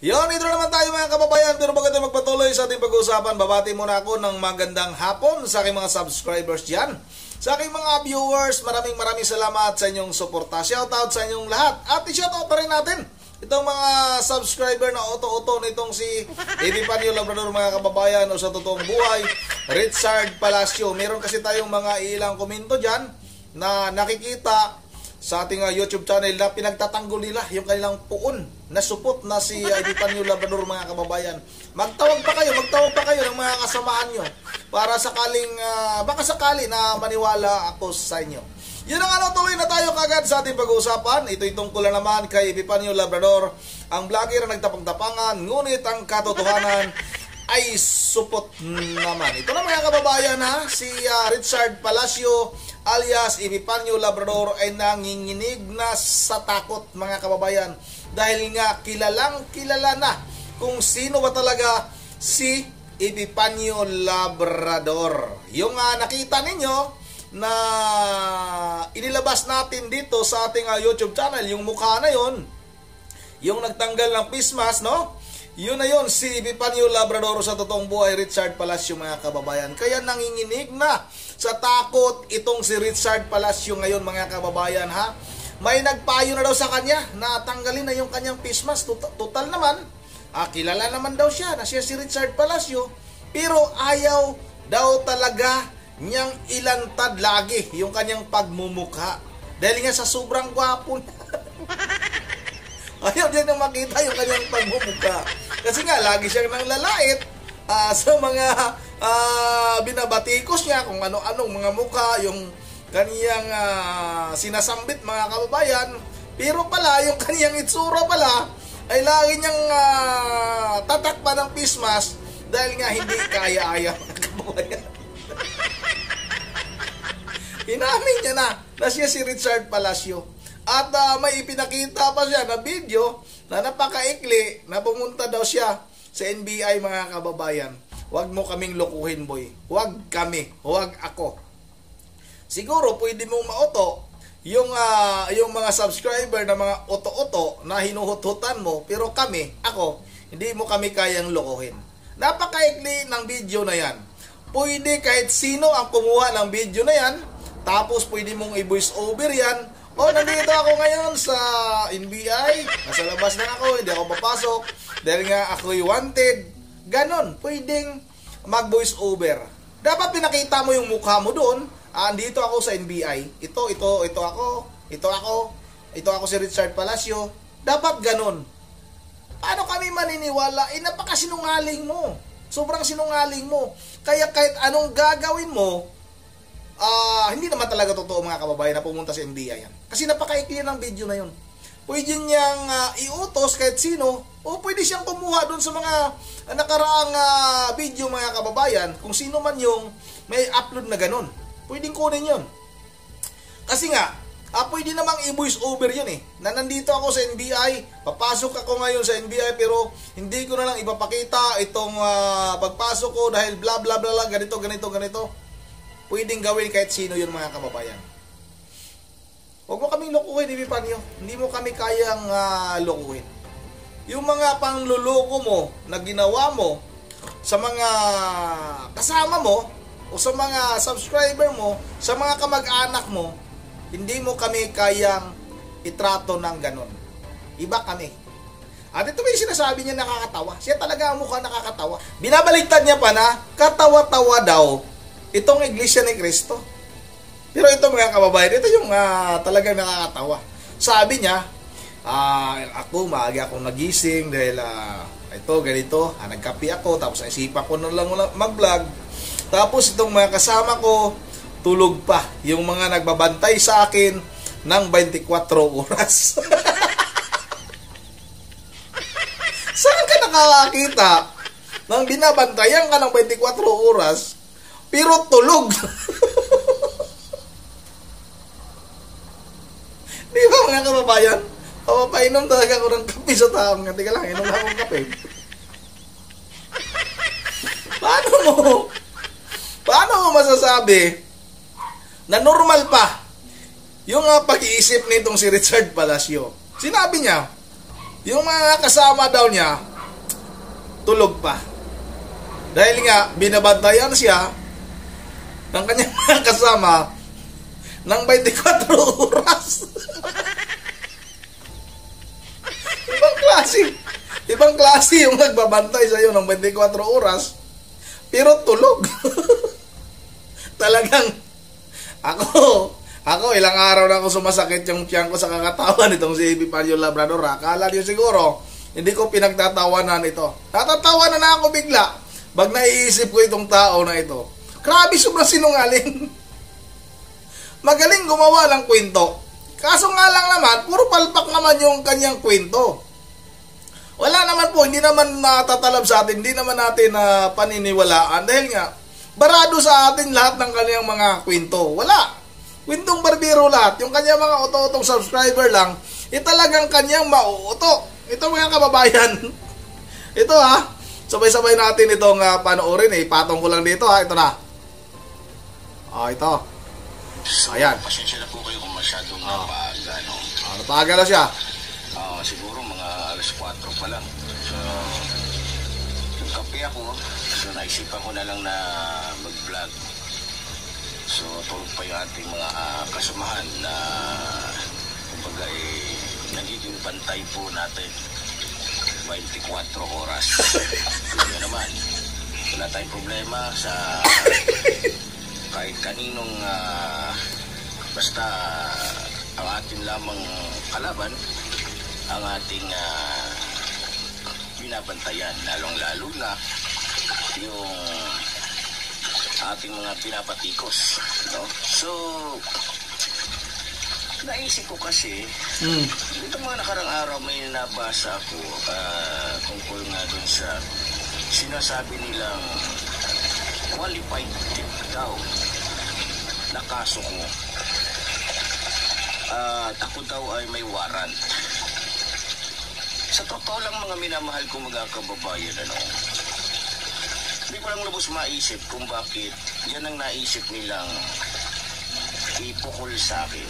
Yon, ito naman tayo mga kababayan. Pero bago tayo magpatuloy sa ating pag-uusapan, babati muna ako ng magandang hapon sa aking mga subscribers dyan. Sa aking mga viewers, maraming salamat sa inyong suporta. Shoutout sa inyong lahat. At i-shoutout pa rin natin itong mga subscriber na oto-oto nitong si Epifanio Labrador mga kababayan o sa totoong buhay, Richard Palacio. Meron kasi tayong mga ilang komento dyan na nakikita sa ating YouTube channel na pinagtatanggol nila yung kanilang puon na supot na si Epifanio Labrador mga kababayan. Magtawag pa kayo ng mga kasamaan nyo para sakaling, baka sakali na maniwala ako sa inyo. Yun ang tuloy na tayo kagad sa ating pag-uusapan. Ito'y tungkol na naman kay Epifanio Labrador, ang vlogger na nagtapang-tapangan, ngunit ang katotohanan ay supot naman. Ito na mga kababayan ha, si Richard Palacio alias Epifanio Labrador ay nanginginig na sa takot mga kababayan. Dahil nga kilala na kung sino ba talaga si Epifanio Labrador. Yung nakita ninyo na inilabas natin dito sa ating YouTube channel, yung mukha na yon, yung nagtanggal ng face mask, no? Yun na yun, si Epifanio Labrador sa totoong buhay, Richard Palacio mga kababayan. Kaya nanginginig na sa takot itong si Richard Palacio ngayon mga kababayan ha. May nagpayo na daw sa kanya na tanggalin na yung kanyang face mask. Total naman, kilala naman daw siya na siya si Richard Palacio. Pero ayaw daw talaga niyang ilantad lagi yung kanyang pagmumukha. Dahil nga sa sobrang gwapo niya. Ayaw din na makita yung kanyang pagmumukha. Kasi nga, lagi siyang nanglalait sa mga binabatikos niya kung ano-anong mga mukha, yung kaniyang sinasambit mga kababayan. Pero pala, yung kaniyang itsura pala, ay lagi niyang tatakpan ng face mask dahil nga hindi kaya-aya mga kababayan. Inamin niya na siya si Richard Palacio. At may ipinakita pa siya na video na napakaikli na pumunta daw siya sa NBI mga kababayan. Huwag mo kaming lokohin boy. Huwag kami. Huwag ako. Siguro pwede mong mauto yung mga subscriber na mga oto-oto na hinuhut-hutan mo. Pero ako, hindi mo kami kayang lokohin. Napakaikli ng video na yan. Pwede kahit sino ang kumuha ng video na yan. Tapos pwede mong i-voice over yan. O, nandito ako ngayon sa NBI. Nasa labas na ako, hindi ako papasok. Dahil nga ako'y wanted. Ganon, pwedeng mag-voice over. Dapat pinakita mo yung mukha mo doon. Andito ako sa NBI. Ito ako si Richard Palacio. Dapat ganon. Paano kami maniniwala? Napakasinungaling mo. Sobrang sinungaling mo. Kaya kahit anong gagawin mo, hindi naman talaga totoo mga kababayan na pumunta sa NBI yan. Kasi napakaikli ng video na yun. Pwede niyang iutos kahit sino o pwede siyang kumuha doon sa mga nakaraang video mga kababayan kung sino man yung may upload na ganun. Pwedeng kunin yun. Kasi nga, pwede namang i-voice over yun na nandito ako sa NBI, papasok ako ngayon sa NBI pero hindi ko na lang ipapakita itong pagpasok ko dahil bla bla bla ganito. Pwedeng gawin kahit sino yun mga kababayan. Huwag mo kaming lokohin, Epifanio. Hindi mo kami kayang lokohin. Yung mga pangluloko mo na ginawa mo sa mga kasama mo o sa mga subscriber mo, sa mga kamag-anak mo, hindi mo kami kayang itrato ng ganon. Iba kami. At ito may sinasabi niya nakakatawa. Siya talaga ang mukha nakakatawa. Binabaliktad niya pa na katawa-tawa daw itong Iglesia ni Cristo. Pero ito mga kababayan, ito yung talagang nakakatawa. Sabi niya, ako maaga akong nagising dahil ito, ganito, nagkape ako, tapos naisipan ko na lang mag-vlog. Tapos itong mga kasama ko, tulog pa. Yung mga nagbabantay sa akin ng 24 oras. Saan ka nakakakita nang binabantayan ka ng 24 oras pero tulog? Di ba mga kababayan? Papainom talaga ako ng kape sa taong nga. Teka lang, inom na akong kape. Paano mo masasabi na normal pa yung pag-iisip nitong si Richard Palacio? Sinabi niya, yung mga kasama daw niya, tulog pa. Dahil nga, binabantayan siya ng kanyang mga kasama ng 24 oras. Ibang klase yung nagbabantay sa'yo ng 24 oras, pero tulog. Talagang, ako, ilang araw na ako sumasakit yung tiyan ko sa kakatawan nitong si Epifanio Labrador. Akala niyo siguro, hindi ko pinagtatawanan ito. Natatawanan na ako bigla. Pag naiisip ko itong tao na ito. Grabe, sobrang sinungaling. Magaling gumawa ng kwento. Kaso nga lang naman, puro palpak naman yung kanyang kwento. Wala naman po, hindi naman natatalab sa atin, hindi naman natin paniniwalaan. Dahil nga, barado sa atin lahat ng kanyang mga kwento. Wala. Kwentong barbero lahat. Yung kanyang mga oto-otong subscriber lang, talagang kanyang mauuto. Ito mga kababayan. Ito sabay-sabay natin itong panoorin. Patong ko lang dito Ito na. Ito. Ayan. Pasensya na po kayo kung masyadong napaaga, no? Napaaga na siya. Siguro mga alas 4 pa lang. So, nagkape ako. So, naisipan ko na lang na mag-vlog. So, tulog pa yung ating mga kasamahan na kumbaga nagiging bantay po natin 24 oras. Yun naman, wala tayong problema sa kahit kaninong basta ang ating lamang kalaban ang ating binabantayan, lalong-lalo na yung ating mga pinapatikos, no? So, naisip ko kasi, itong mga nakarang araw may nabasa ako tungkol nga dun sa sinasabi nilang qualified tip daw na kaso ko. At ako daw ay may warrant. Sa totoo lang mga minamahal kong mga kababayan, hindi ko lang lubos maisip kung bakit yan ang naisip nilang ipukol sa akin.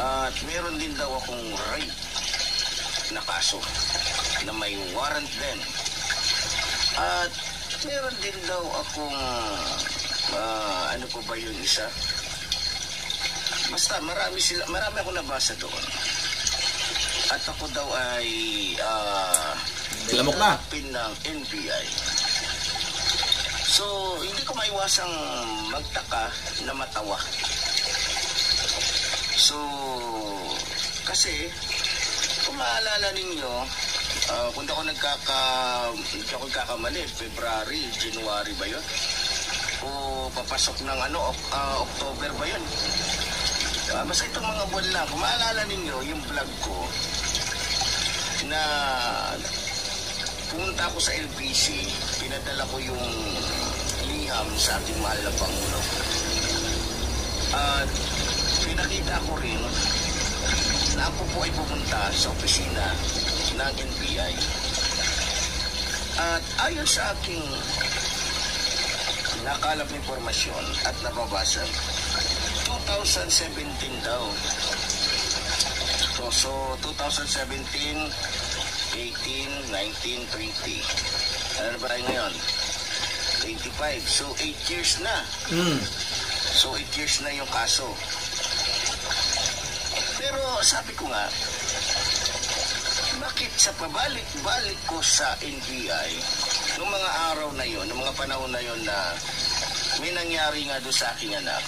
At meron din daw akong rape na kaso na may warrant din. At meron din daw akong ano po ba yung isa? Basta marami akong nabasa doon. At ako daw ay lamok na pin ng NBI. So, hindi ko maiwasang magtaka na matawa. So, kasi kung maalala ninyo, kung di ako nagkakamali, February, January ba yun? O papasok ng October ba yun? Basta itong mga buwan lang, kung maalala ninyo yung vlog ko na pumunta ako sa LBC, pinadala ko yung liham sa ating mahal na Pangulo. At pinakita ko rin na ako po ay pumunta sa opisina ng NBI. At ayon sa aking nakalap impormasyon at nababasa, 2017 daw. So 2017, 18, 19, 20. Ano ba tayo ngayon? 25. So 8 years na. So 8 years na yung kaso. Pero sabi ko nga, bakit sa pabalik-balik ko sa NBI, noong mga araw na yon, noong mga panahon na yon na may nangyari nga doon sa aking anak,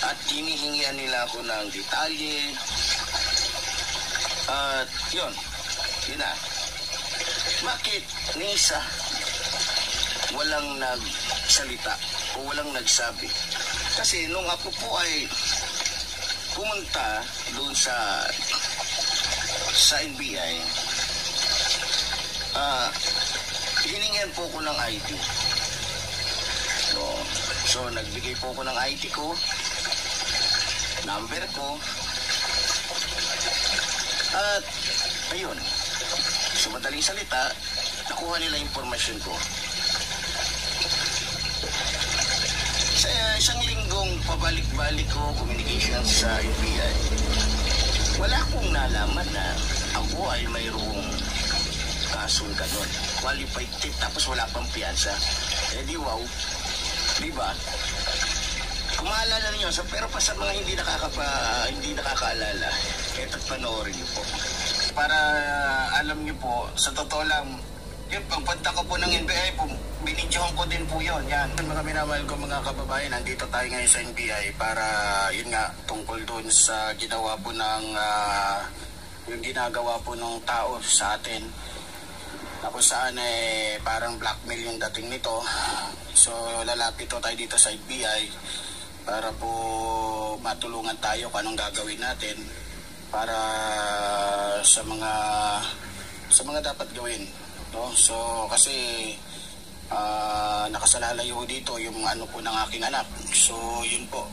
at hinihingian nila ako ng detalye, at yun na. Bakit ni isa walang nagsalita o walang nagsabi? Kasi nung ako po ay pumunta doon sa NBI, hiningian po ko ng ID. So nagbigay po ko ng ID ko, number ko, at ayun, so madaling salita, nakuha nila impormasyon ko. Sa isang linggong pabalik-balik ko communication sa NBI, wala akong nalaman na ako ay mayroong kakasuhan ka doon. Qualified tip, tapos wala pang piyansa. Eh di wow. Di ba? Kung maalala ninyo, pero pa sa mga hindi nakakaalala, eto't panoorin niyo po. Para alam niyo po, sa totoo lang, yun, pagpunta ko po ng NBI, binidyohan ko din po yun. Yan. Mga minamahal ko mga kababayan, nandito tayo ngayon sa NBI para, yun nga, tungkol doon sa ginawa po ng, yung ginagawa po ng tao sa atin. Na kung saan parang blackmail yung dating nito. So, lalapit tayo dito sa NBI para po matulungan tayo kung anong gagawin natin para sa mga dapat gawin. No? So kasi nakasalalayo dito yung ano po ng aking anak. So yun po.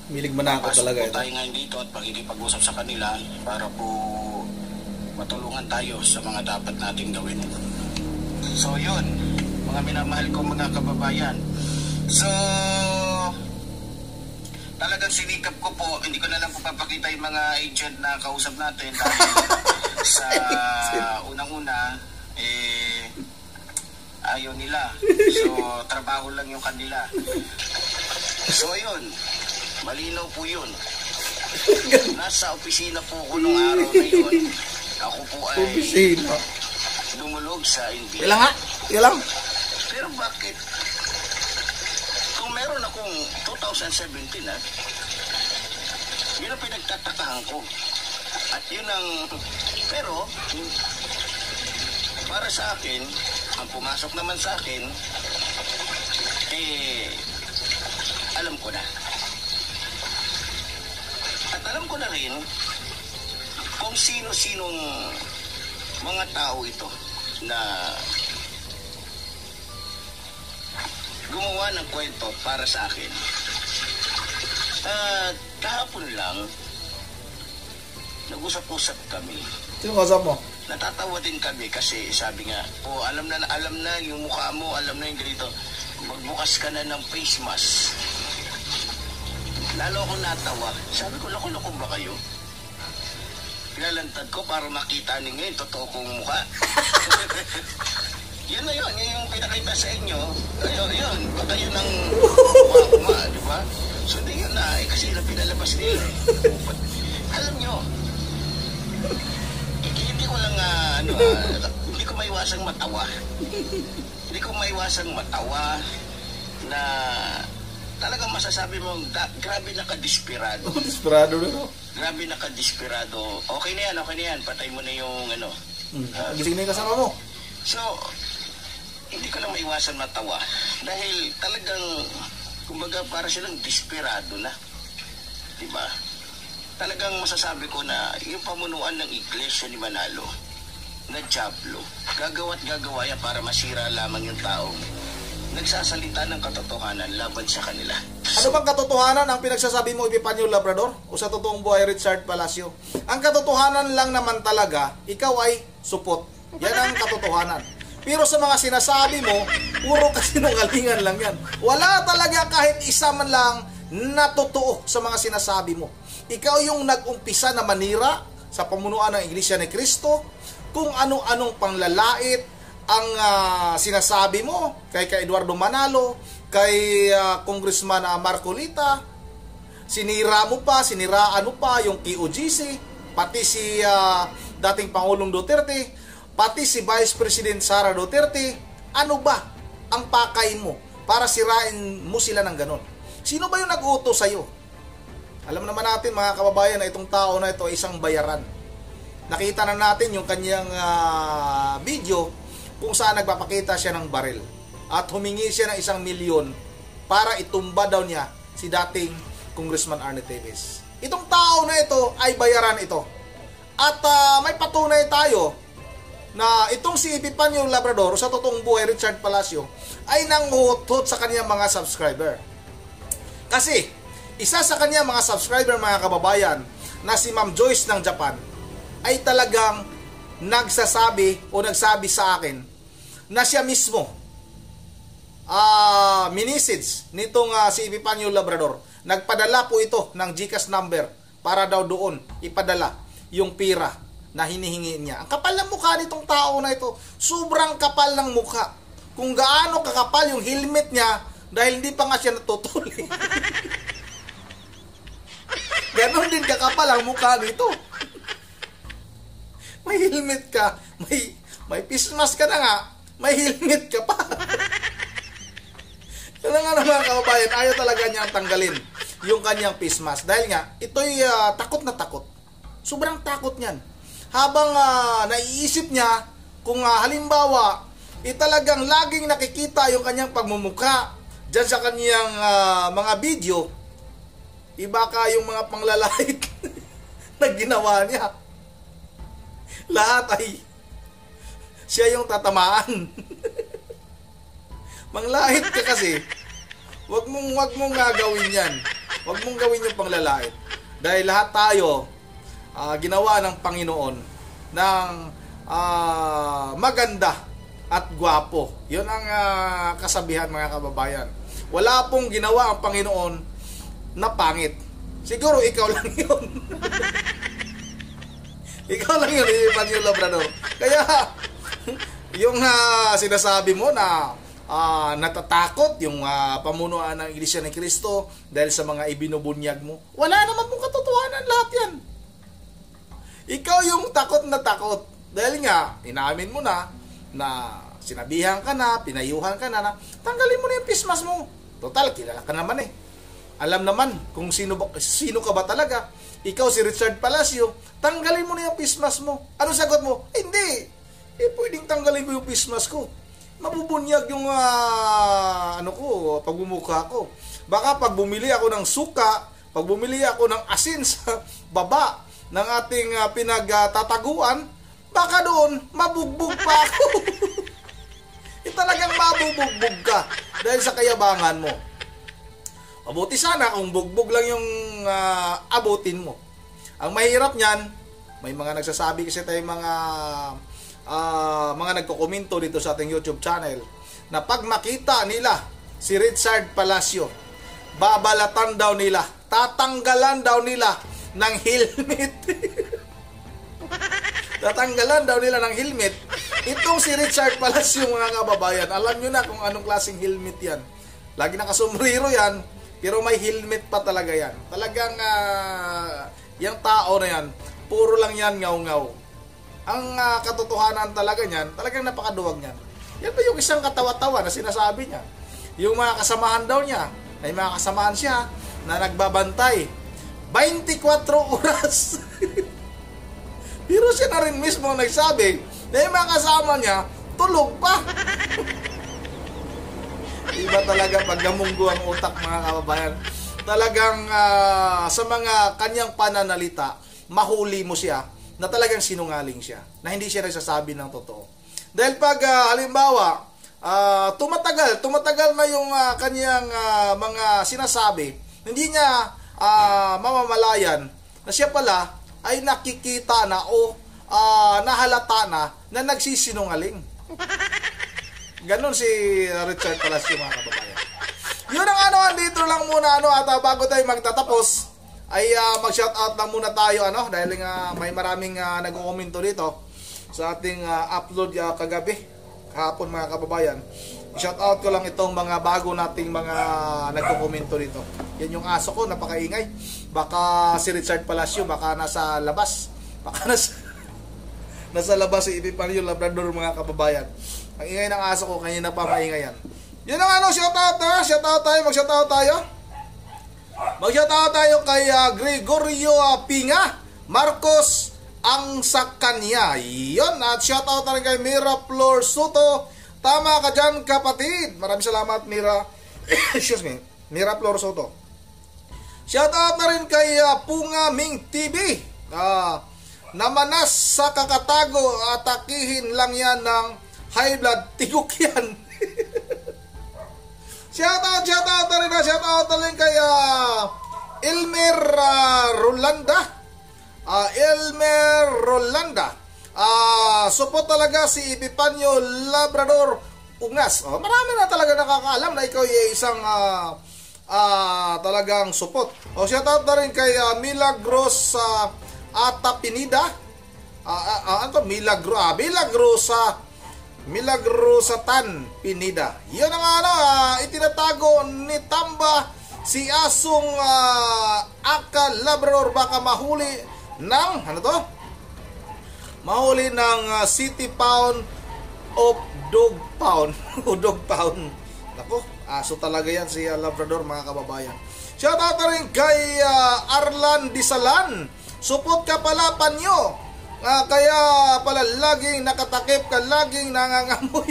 Milig manako talaga ito. Tayo ngayon dito at pakikipag-usap sa kanila para po matulungan tayo sa mga dapat nating gawin. So yun, mga minamahal ko mga kababayan. So talagang sinikap ko po, hindi ko na lang po papakita yung mga agent na kausap natin dahil sa unang-una, ayaw nila. So, trabaho lang yung kanila. So, ayun. Malinaw po yun. Nasa opisina po ko nung araw na yun. Ako po ay dumulog sa NBI. Ilang ha? Ilang? Pero bakit? Kung meron akong 2017 yun ang pinagtatakahan ko. At yun ang, pero, para sa akin, ang pumasok naman sa akin, alam ko na. At alam ko na rin, kung sino-sinong mga tao ito na gumawa ng kwento para sa akin. Kahapon lang, nag-usap-usap kami. Sino kasap mo? Natatawa din kami kasi sabi nga, alam na yung mukha mo, alam na yung ganito. Magbukas ka na ng face mask. Lalo akong natawa. Sabi ko, loko-loko ba kayo? Pinalantad ko para makita ninyo yung totoo kong mukha. Yun na yun yung pinakita sa inyo. Ayun, baka yun ang mukha, di ba? So, di yun na, kasi na pinalabas nila. Alam nyo, hindi ko lang, hindi ko maiwasang matawa. Hindi ko maiwasang matawa na talagang masasabi mo, grabe nakadesperado. Desperado na no? Grabe nakadesperado. Okay na yan, patay mo na yung Gising na yung kasama mo. So, hindi ko lang maiwasan matawa. Dahil talagang, kumbaga para silang desperado na. Diba? Talagang masasabi ko na yung pamunuan ng Iglesia ni Manalo na Diablo, gagawa't gagawa yan para masira lamang yung taong nagsasalita ng katotohanan laban sa kanila. Ano bang katotohanan ang pinagsasabi mo, Epifanio Labrador? O sa totoong buhay, Richard Palacio? Ang katotohanan lang naman talaga, ikaw ay supot. Yan ang katotohanan. Pero sa mga sinasabi mo, puro kasinungalingan lang yan. Wala talaga kahit isa man lang na totoo sa mga sinasabi mo. Ikaw yung nag-umpisa na manira sa pamunuan ng Iglesia ni Cristo, kung ano-anong panglalait ang sinasabi mo kay Eduardo Manalo, kay Congressman Marcolita. Siniraan mo pa yung KOGC, pati si dating Pangulong Duterte, pati si Vice President Sara Duterte. Ano ba ang pakay mo para sirain mo sila ng ganon? Sino ba yung nag-utos sa'yo? Alam naman natin mga kababayan na itong tao na ito ay isang bayaran. Nakita na natin yung kanyang video kung saan nagpapakita siya ng baril at humingi siya ng 1 milyon para itumba daw niya si dating Congressman Arnie Teves. Itong tao na ito ay bayaran ito. At may patunay tayo na itong si Epifanio Labrador sa totoong buhay, Richard Palacio, ay nanghutot sa kanyang mga subscriber. Kasi isa sa kanyang mga subscriber, mga kababayan, na si Ma'am Joyce ng Japan, ay talagang nagsabi sa akin na siya mismo minisage nitong si Epifanio Labrador. Nagpadala po ito ng GCash number para daw doon ipadala yung pira na hinihingi niya. Ang kapal ng mukha nitong tao na ito. Sobrang kapal ng mukha. Kung gaano kakapal yung helmet niya dahil hindi pa nga siya natutuli. Ganon din kakapal ang mukha nito. May helmet ka, may face mask ka na nga, may helmet ka pa. Kaya nga mga kababayan, ayaw talaga niyang tanggalin yung kanyang face mask. Dahil nga, ito'y takot na takot. Sobrang takot niyan. Habang naiisip niya, kung halimbawa, talagang laging nakikita yung kanyang pagmumukha dyan sa kanyang mga video, iba ka yung mga panglalait na ginawa niya. Lahat ay siya yung tatamaan. Manglait ka kasi, wag mong gawin yan. Wag mong gawin yung panglalait. Dahil lahat tayo, ginawa ng Panginoon ng maganda at gwapo. Yun ang kasabihan, mga kababayan. Wala pong ginawa ang Panginoon na pangit. Siguro ikaw lang yun. Ikaw lang yun, Epipanyo Labrador. Kaya, yung sinasabi mo na natatakot yung pamunuan ng Iglesia ni Cristo dahil sa mga ibinubunyag mo, wala naman mong katotohanan lahat yan. Ikaw yung takot na takot. Dahil nga, inamin mo na sinabihan ka na, pinayuhan ka na tanggalin mo na yung pismas mo. Total, kilala ka naman eh. Alam naman kung sino ka ba talaga. Ikaw si Richard Palacio, tanggalin mo na yung pismas mo. Ano sagot mo? Hindi. Pwedeng tanggalin ko yung pismas ko. Mabubunyag yung pagbumukha ko. Baka pag bumili ako ng suka, pag bumili ako ng asin sa baba ng ating pinagtataguan, baka doon mabugbog pa ako. Talagang mabubugbog ka dahil sa kayabangan mo. Mabuti sana kung bugbog lang yung abutin mo. Ang mahirap niyan, may mga nagsasabi kasi tayo mga nagko-komento dito sa ating YouTube channel na pag makita nila si Richard Palacio, babalatan daw nila, tatanggalan daw nila ng helmet. Tatanggalan daw nila ng helmet. Itong si Richard Palacio, mga kababayan, alam nyo na kung anong klaseng helmet yan. Lagi nakasombrero yan, pero may helmet pa talaga yan. Talagang yung tao na yan, puro lang yan ngaw-ngaw. Ang katotohanan talaga niyan, talagang napakaduwag niyan. Yan ba yung isang katawa-tawa na sinasabi niya? Yung mga kasamahan daw niya, may mga kasamahan siya na nagbabantay 24 oras. Pero siya na rin mismo nagsabi na yung mga kasama niya, tulog pa. Iba talaga pag namunggo ang utak, mga kababayan. Talagang sa mga kanyang pananalita, mahuli mo siya na talagang sinungaling siya, na hindi siya nagsasabi ng totoo. Dahil pag halimbawa, tumatagal na yung kanyang mga sinasabi, hindi niya mamamalayan na siya pala ay nakikita na o nahalata na nagsisinungaling. Ganon si Richard Palacio, mga kababayan. Yun ang dito lang muna at bago tayo magtatapos ay mag-shoutout lang muna tayo dahil nga may maraming nagko-komento dito sa ating upload kahapon, mga kababayan. I-shoutout ko lang itong mga bago nating mga nagko-komento dito. Yan yung aso ko, napakaingay. Baka si Richard Palacio, baka nasa labas. Baka nasa labas si Epipanyo Labrador, mga kababayan. Ang ingay ng aso ko, kanina pa maingay yan. Yun ang shoutout na. Shoutout tayo, mag-shoutout tayo. Mag-shoutout tayo kay Gregorio Pinga, Marcos ang sa kanya. Yun, at shoutout na rin kay Mira Flor Soto. Tama ka dyan, kapatid. Maraming salamat, Mira. Excuse me, Mira Flor Soto. Shoutout na rin kay Punga Ming TV. Namanas sa kakatago, atakihin lang yan ng high blood, tigok yan. Shoutout na rin kay Elmer Rolanda. Support talaga si Epipanyo Labrador Ungas. Marami na talaga nakakaalam na ikaw ay isang talagang support. Shoutout na rin kay Milagros Atapinida. Milagrosatan Pinida. Yun ang itinatago ni Tamba si asong Aka Labrador, baka mahuli ng mahuli ng City Pound of Dog Pound o Dog Pound. Nako, aso talaga yan si Labrador, mga kababayan. Shoutout na rin kay Arlan Disalan. Supot ka pala, panyo. Kaya pala laging nakatakip ka, laging nangangamoy.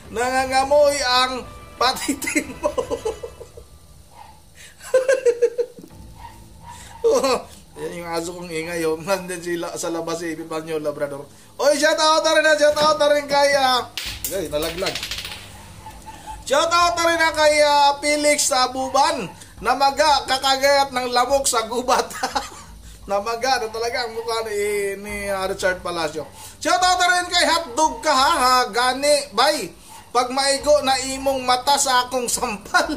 Nangangamoy ang patitin mo. Yan yung aso kong ingay. Nandun sila sa labas si Epipanyo Labrador. Oy, shoutout na rin kay nalaglag. Shoutout na rin kay Felix Abuban. Namaga, kakagayat ng lamok sa gubat. Namaga na talaga ang mukha ni Richard Palacio. Shoutout na rin kay Hotdog ka gani, bay. Pag maigo na imong mata sa akong sampal.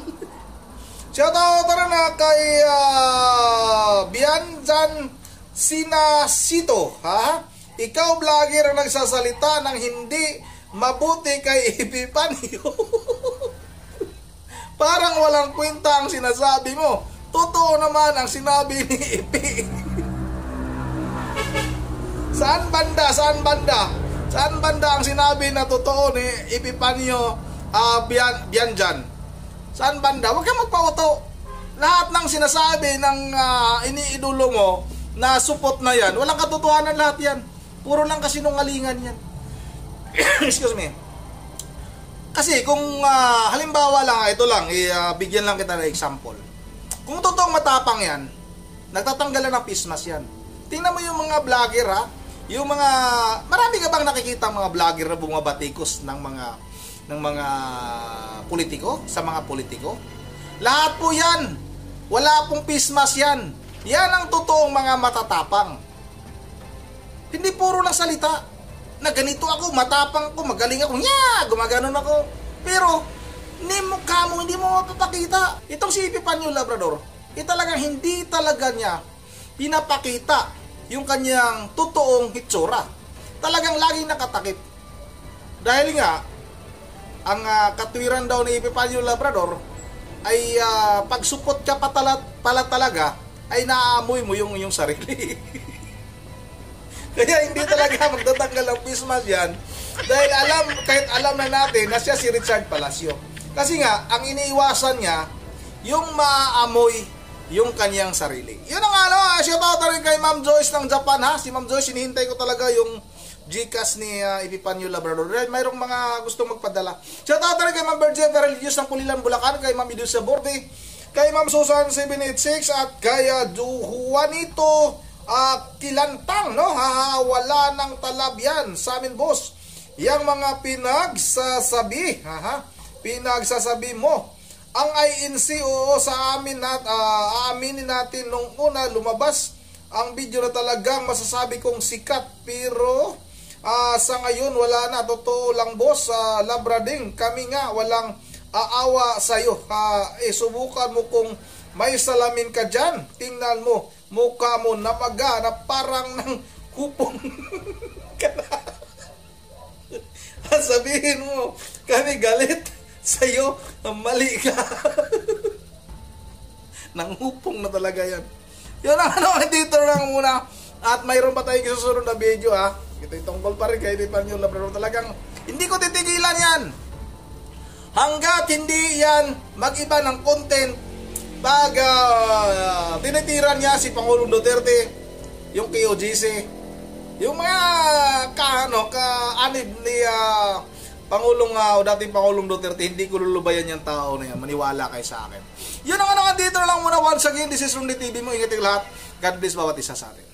Shoutout na rin kay Bianjan Sinasito. Ikaw vlogger ang nagsasalita ng hindi mabuti kay Epipanyo. Parang walang kwenta ang sinasabi mo. Totoo naman ang sinabi ni Epi. Saan banda ang sinabi na totoo ni Epipanyo Bianjan? Saan banda? Huwag kang magpauto. Lahat ng sinasabi ng iniidolo mo na supot na yan, walang katotohanan lahat yan. Puro lang kasinungalingan yan. Excuse me. Kasi kung halimbawa lang, ito lang, bigyan lang kita ng example. Kung totoong matapang yan, nagtatanggalan ng pismas yan. Tingnan mo yung mga vlogger yung mga, marami ka bang nakikita mga vlogger na bumabatikos ng mga politiko, sa mga politiko? Lahat po yan. Wala pong pismas yan. Yan ang totoong mga matatapang. Hindi puro lang salita na ganito ako, matapang ko, magaling ako, gumaganon ako. Pero, hindi mo mapapakita. Itong si Epipanyo Labrador, talagang hindi talaga niya pinapakita yung kanyang totoong hitsura. Talagang laging nakatakip. Dahil nga, ang katwiran daw ni Epipanyo Labrador ay pagsupot ka pala talaga, ay naaamoy mo yung sarili. Kaya hindi talaga magtatanggal ng pismas yan. Dahil kahit alam na natin na siya si Richard Palacio. Kasi nga, ang iniiwasan niya, yung maaamoy yung kanyang sarili. Yun ang shoutout na rin kay Ma'am Joyce ng Japan Si Ma'am Joyce, hinihintay ko talaga yung Gcash ni Epipanyo Labrador. Dahil mayroong mga gustong magpadala. Shoutout na rin kay Ma'am Virgin Religious ng Pulilan, Bulacan, kay Ma'am Idus Borde, kay Ma'am Susan 786 at kay Juanito Kilantang, wala ng talab yan sa amin, boss. Yang mga pinagsasabi mo ang INC, oo, sa amin aaminin natin nung una lumabas ang video na talagang masasabi kong sikat, pero sa ngayon wala na. Totoo lang, boss. Labrading, kami nga walang aawa sa'yo. Subukan mo kung may salamin ka dyan. Tingnan mo, mukha mo namaga na parang ng hupong ka na. Sabihin mo, kami galit sa'yo, mali ka. Nanghupong na talaga yan. Yun ang dito lang muna. At mayroon pa tayong susunod na video Ito yung tungkol pa rin kay Epipanyo Labrador. Talagang hindi ko titigilan yan. Hanggat hindi yan mag-iba ng content. Pag tinitiran niya si Pangulong Duterte, yung KOGC, yung mga kaanib ni Pangulong dating Pangulong Duterte, hindi ko lulubayan yung tao na yan. Maniwala kayo sa akin. Yun ang dito lang muna. Once again, this is Rundi TV mo. Ingat yung lahat. God bless bawat isa sa atin.